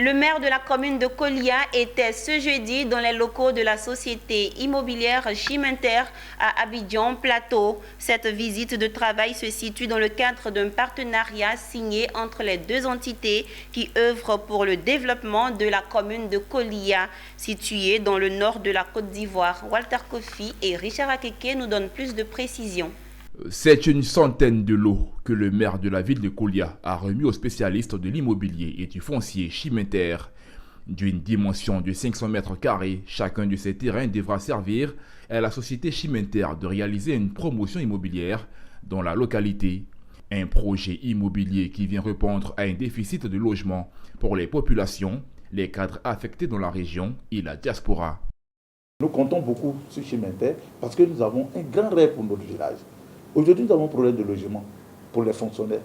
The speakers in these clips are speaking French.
Le maire de la commune de Kolia était ce jeudi dans les locaux de la société immobilière Chimenter à Abidjan Plateau. Cette visite de travail se situe dans le cadre d'un partenariat signé entre les deux entités qui œuvrent pour le développement de la commune de Kolia, située dans le nord de la Côte d'Ivoire. Walter Kofi et Richard Akeke nous donnent plus de précisions. C'est une centaine de lots que le maire de la ville de Kolia a remis aux spécialistes de l'immobilier et du foncier Chimenter. D'une dimension de 500 mètres carrés, chacun de ces terrains devra servir à la société Chimenter de réaliser une promotion immobilière dans la localité. Un projet immobilier qui vient répondre à un déficit de logement pour les populations, les cadres affectés dans la région et la diaspora. Nous comptons beaucoup sur Chimenter parce que nous avons un grand rêve pour notre village. Aujourd'hui, nous avons un problème de logement pour les fonctionnaires.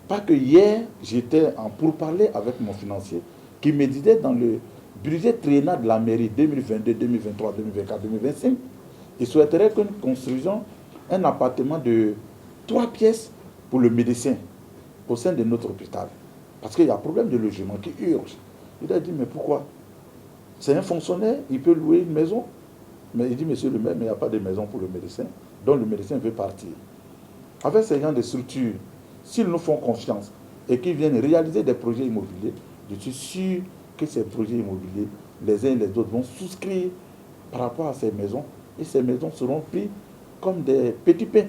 Pas que hier, j'étais en pourparlers avec mon financier qui me disait dans le budget triennal de la mairie 2022, 2023, 2024, 2025, il souhaiterait que nous construisions un appartement de 3 pièces pour le médecin au sein de notre hôpital. Parce qu'il y a un problème de logement qui urge. Il a dit, mais pourquoi? C'est un fonctionnaire, il peut louer une maison. Mais il dit, monsieur le maire, mais il n'y a pas de maison pour le médecin, donc le médecin veut partir. Avec ces gens de structures, s'ils nous font confiance et qu'ils viennent réaliser des projets immobiliers, je suis sûr que ces projets immobiliers, les uns et les autres vont souscrire par rapport à ces maisons et ces maisons seront prises comme des petits pains.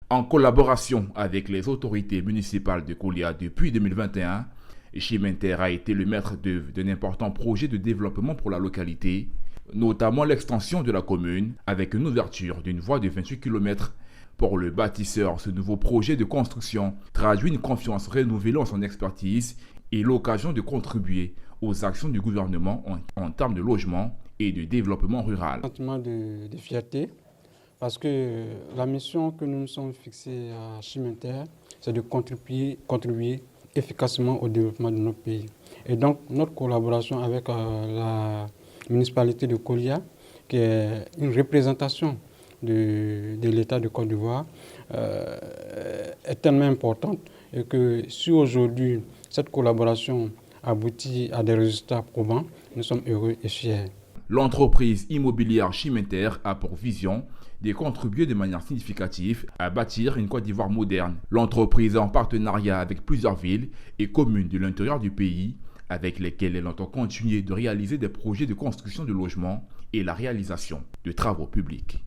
En collaboration avec les autorités municipales de Kolia depuis 2021, Chimenter a été le maître d'œuvre d'un important projet de développement pour la localité, notamment l'extension de la commune avec une ouverture d'une voie de 28 km. Pour le bâtisseur, ce nouveau projet de construction traduit une confiance renouvelée en son expertise et l'occasion de contribuer aux actions du gouvernement en termes de logement et de développement rural. Un sentiment de fierté parce que la mission que nous nous sommes fixés à Chimenter, c'est de contribuer efficacement au développement de notre pays. Et donc notre collaboration avec la municipalité de Kolia, qui est une représentation de l'État de Côte d'Ivoire, est tellement importante et que si aujourd'hui cette collaboration aboutit à des résultats probants, nous sommes heureux et fiers. L'entreprise immobilière Chimenter a pour vision de contribuer de manière significative à bâtir une Côte d'Ivoire moderne. L'entreprise est en partenariat avec plusieurs villes et communes de l'intérieur du pays avec lesquelles elle entend continuer de réaliser des projets de construction de logements et la réalisation de travaux publics.